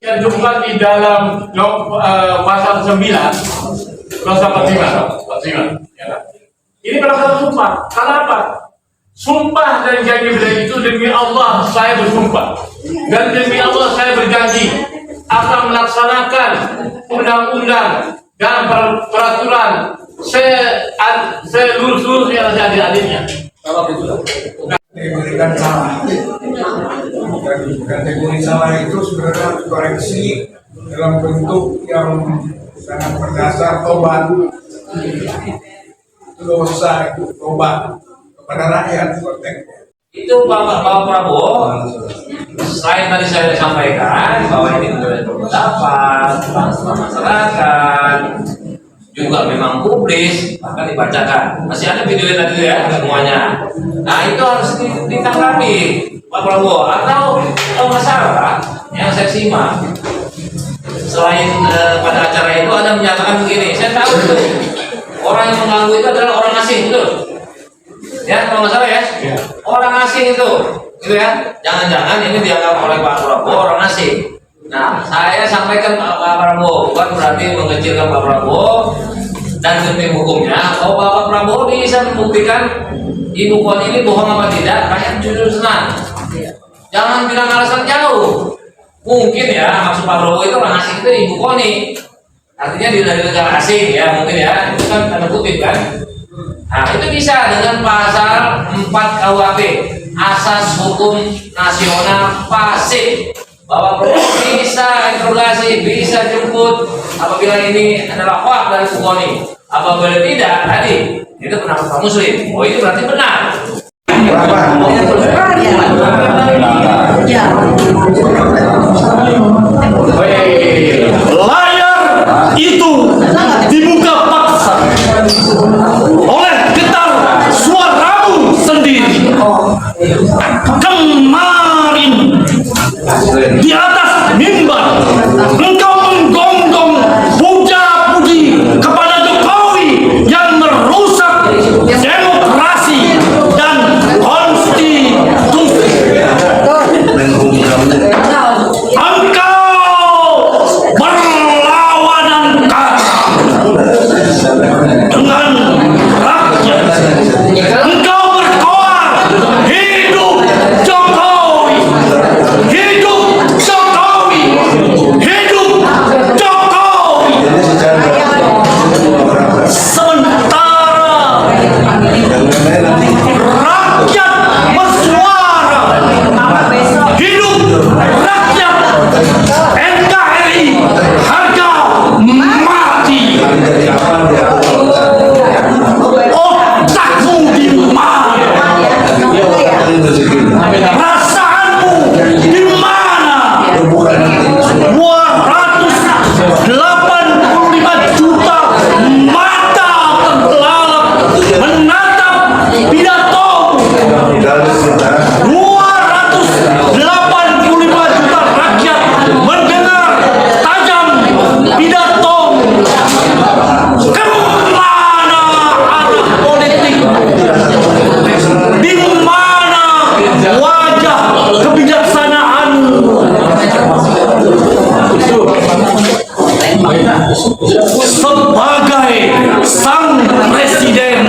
Yang jumlah di dalam pasal 9 pasal 45 ya. Ini pada kata sumpah. Kenapa? Sumpah dan janji itu demi Allah saya bersumpah dan demi Allah saya berjanji akan melaksanakan undang-undang dan peraturan seluruh yang ada adilnya. Kalau itu diberikan salah dan kategori salah itu sebenarnya koreksi dalam bentuk yang sangat berdasar tobat, dosa itu tobat kepada rakyat itu Bapak Prabowo. Selain tadi saya sampaikan bahwa ini menjadi pendapat masyarakat juga memang publis, bahkan dibacakan. Masih ada videonya tadi ya, semuanya. Nah itu harus ditanggapi Pak Prabowo. Atau kalau nggak salah yang saya simak, selain pada acara itu ada menyatakan begini, saya tahu itu orang yang mengganggu itu adalah orang asing, betul? Ya kalau nggak salah ya, orang asing itu, gitu ya. Jangan-jangan ini dianggap oleh Pak Prabowo orang asing. Nah, saya sampaikan Pak Prabowo, bukan berarti mengecilkan Pak Prabowo dan tim hukumnya. Kalau Pak Prabowo bisa membuktikan ibu kota ini bohong apa tidak, rakyat jujur senang. Jangan bilang alasan jauh. Mungkin ya, maksud Pak Prabowo itu orang asing itu ibu koni. Artinya dari negara asing ya, mungkin ya. Itu kan tanda kutip kan. Nah, itu bisa dengan pasal 4 KUHP, asas hukum nasional pasif. Bahwa Prabowo bisa interogasi, bisa jemput apabila ini adalah hoak dari Bukoni. Apabila tidak, tadi itu pendapat Pak Muslim. Oh itu berarti benar. Layar itu dibuka paksa oleh getar suaramu sendiri. Kemarin di atas mimbar engkau menggonggong puja-puji kepada Jokowi yang merusak demokrasi dan konstitusi. Engkau berlawanan dengan rakyat. Engkau berkoar, hidup Jokowi, hidup Jokowi, hidup Jokowi. Sementara rakyat bersuara, hidup rakyat, NKRI harga mati. Otakmu di mana? Perasaanmu di mana? 285 juta mata terbelalak menatap pidato. 285 juta rakyat mendengar tajam pidato. Kemana arah politik? Di mana wajah kebijaksanaan? Sebagai sang presiden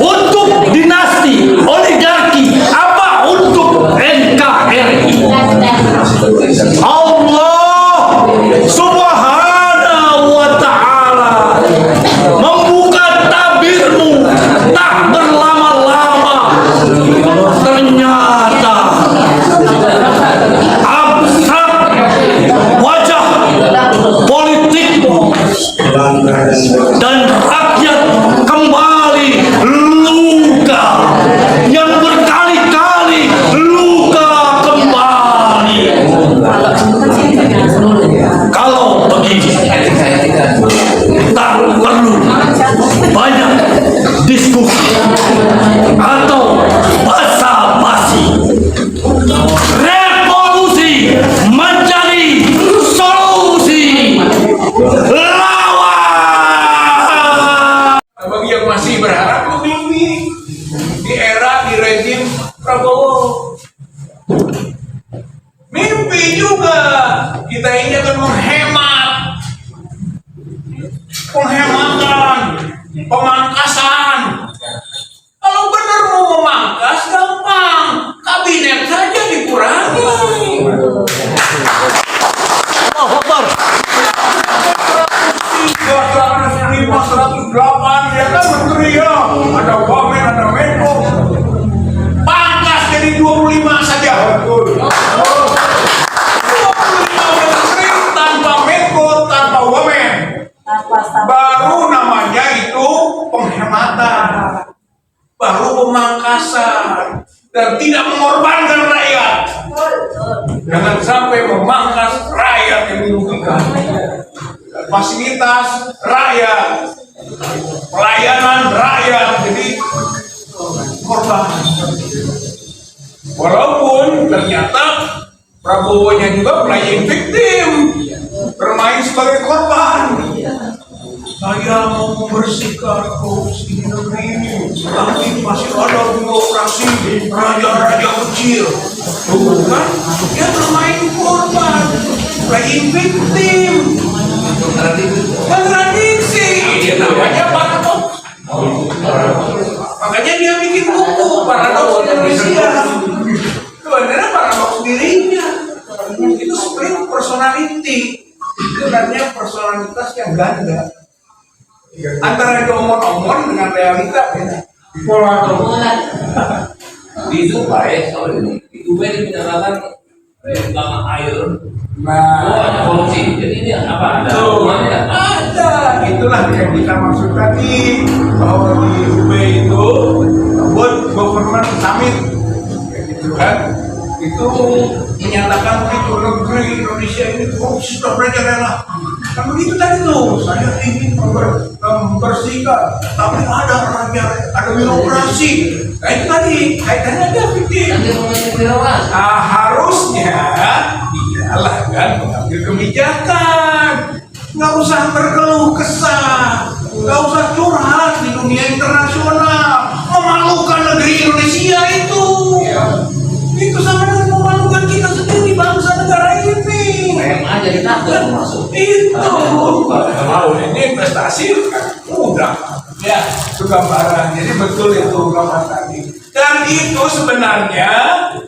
untuk dinasti oligarki apa untuk NKRI? Allah Subhanahu wa ta'ala membuka tabirmu tak berlama-lama. Ternyata abstrak wajah politikmu dan rakyat kembali luka yang berkali-kali luka kembali. Kalau begitu kita ini akan menghemat, penghematan, pemangkasan. Kalau benar mau memangkas gampang, kabinet saja dikurangi. Allahu Akbar. 108 ya kan menteri ya, ada wamen, ada menko, pangkas jadi 25 saja. Betul. 25 menteri tanpa menko, tanpa wamen, baru namanya itu penghematan, baru pemangkasan, dan tidak mengorbankan rakyat. Jangan sampai memangkas rakyat yang dirugikan. Fasilitas rakyat, pelayanan rakyat, jadi korban. Walaupun ternyata Prabowo-nya juga playing victim, bermain sebagai korban. Saya mau membersihkan korupsi di negeri ini, tapi masih ada birokrasi raja-raja kecil. Tuh kan, dia bermain korban, playing victim. Kontradiksi, dia namanya paradoks. Makanya dia bikin buku Paradoks Indonesia. Sebenarnya paradoks dirinya itu split personality, itu namanya personalitas yang ganda. Antara omong-omong dengan realita beda. Di Dubai, di Dubai dinyatakan bank air. Nah, Korupsi. Jadi ini apa? Ada tuh, hubungannya? ada. Itulah yang kita maksud tadi, bahwa di Dubai itu World Government Summit, gitu kan? Itu menyatakan itu negeri Indonesia ini korupsi sudah merajalela. Kan begitu tadi tuh, saya ingin membersihkan, tapi ada birokrasi. Nah itu tadi kaitannya ada fikih. Nanti mengenai Harusnya iyalah kan mengambil kebijakan, nggak usah berkeluh kesah, nggak usah curhat di dunia internasional, memalukan negeri Indonesia itu. Itu sama dengan memalukan kita sendiri, bangsa negara ini. PM aja ditakut masuk. Itu mau ini prestasi mudah ya, itu gambaran. Jadi betul itu gambaran tadi. Dan itu sebenarnya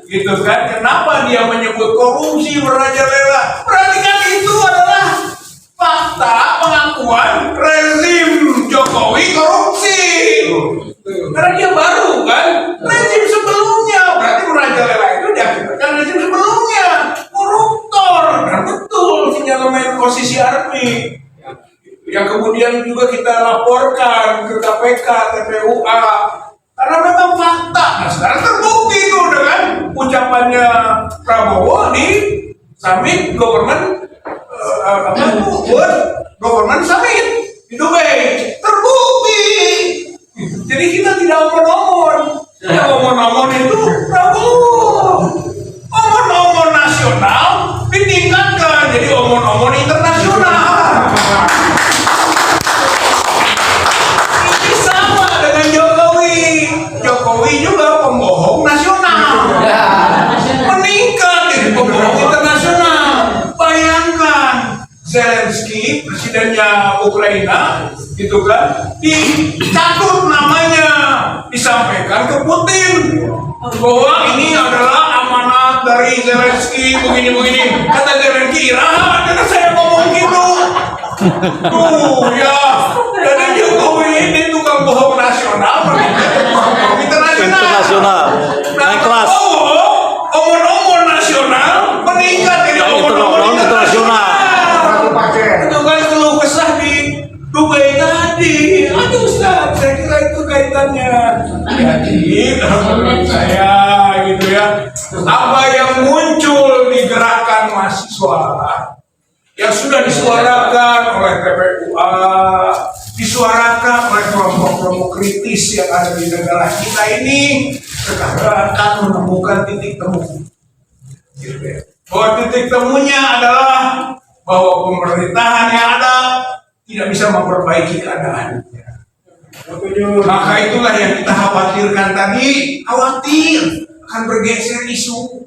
gitu kan, kenapa dia menyebut korupsi merajalela? Berarti kan itu adalah fakta pengakuan rezim Jokowi korupsi. Karena dia baru kan, rezim sebelumnya berarti merajalela itu diakibatkan rezim sebelumnya koruptor. Dan betul sinyalemen posisi Army yang kemudian juga kita laporkan ke KPK, TPUA, karena memang fakta. Nah sekarang terbukti itu dengan ucapannya Prabowo di Summit Government World Government Summit di Dubai, terbukti. Jadi kita tidak omon-omon. Yang omon-omon itu Prabowo. Omon-omon nasional ditingkatkan jadi omon-omon internasional. Ini sama dengan Jokowi. Jokowi juga pembohong nasional. Meningkat jadi pembohong internasional. Bayangkan Zelensky, presidennya Ukraina, gitu kan, dicatut namanya, disampaikan ke Putin bahwa ini adalah amanat dari Zelensky, begini-begini. Kata Zelensky, karena saya ngomong gitu. Tuh ya, jadi Jokowi ini tukang bohong nasional, bohong internasional. Naik kelas. Omon-omon nasional meningkat jadi omon-omon internasional. Itu kan keluh kesah di Dubai tadi. Aduh Ustaz, saya kira itu kaitannya. Jadi menurut saya gitu ya, apa yang muncul di gerakan mahasiswa yang sudah disuarakan oleh TPUA, disuarakan oleh kelompok-kelompok kritis yang ada di negara kita ini, sekarang akan menemukan titik temu. Gitu ya. Bahwa titik temunya adalah bahwa pemerintahan yang ada tidak bisa memperbaiki keadaan. Maka itulah yang kita khawatirkan tadi, khawatir akan bergeser isu,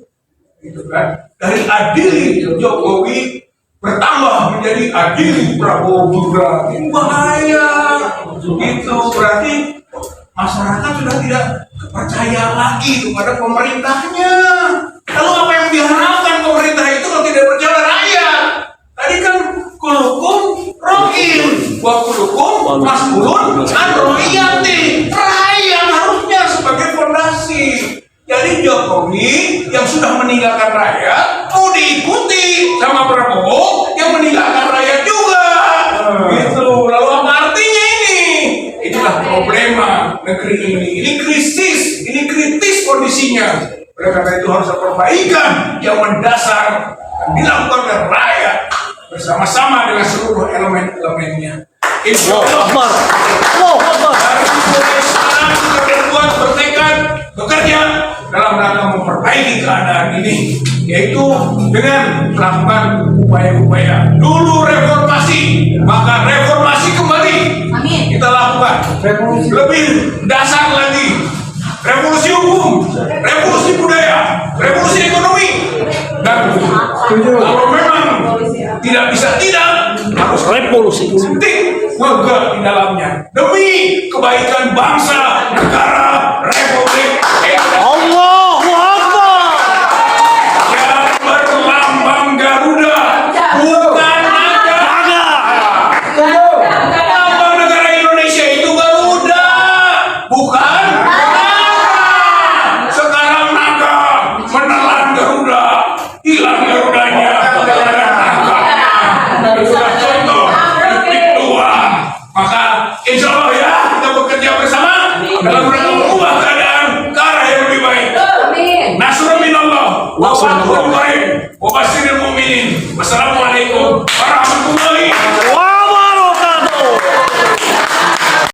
gitu kan? Dari adil Jokowi diadili Prabowo Gibran. Ini bahaya. Itu berarti masyarakat sudah tidak percaya lagi kepada pemerintahnya. Lalu apa yang diharapkan pemerintah itu kalau tidak percaya rakyat? Tadi kan kulukum rohim, wa kulukum mas'ulun an rohiyati. Rakyat harusnya sebagai fondasi. Jadi Jokowi yang sudah meninggalkan rakyat mau diikuti sama Prabowo yang meninggalkan rakyat juga. Gitu. Lalu apa artinya ini? Itulah problema negeri ini. Ini krisis, ini kritis kondisinya. Oleh karena itu harus ada perbaikan yang mendasar dan dilakukan oleh rakyat bersama-sama dengan seluruh elemen-elemennya. Insya Allahu Allah. Akbar. Allahu Akbar. Dari mulai sekarang kita berbuat bertekad bekerja dalam rangka memperbaiki keadaan ini, yaitu dengan melakukan upaya-upaya. Dulu reformasi, maka reformasi kembali. Amin. Kita lakukan lebih dasar lagi. Revolusi hukum, revolusi budaya, revolusi ekonomi, dan kalau memang tidak bisa tidak harus Revolusi. penting warga di dalamnya demi kebaikan bangsa, negara, republik Indonesia Allahu Akbar. yang berlambang Garuda, bukan naga. Lambang negara Indonesia itu Garuda, bukan naga. Sekarang naga menelan Garuda, hilang Garudanya, naga. Sudah contoh titik dua. Maka insya Allah ya kita bekerja bersama dalam rangka mengubah keadaan ke arah yang lebih baik. Amin. Nasrul minallah wa fathun qarib wa basyiril mu'minin. Wassalamu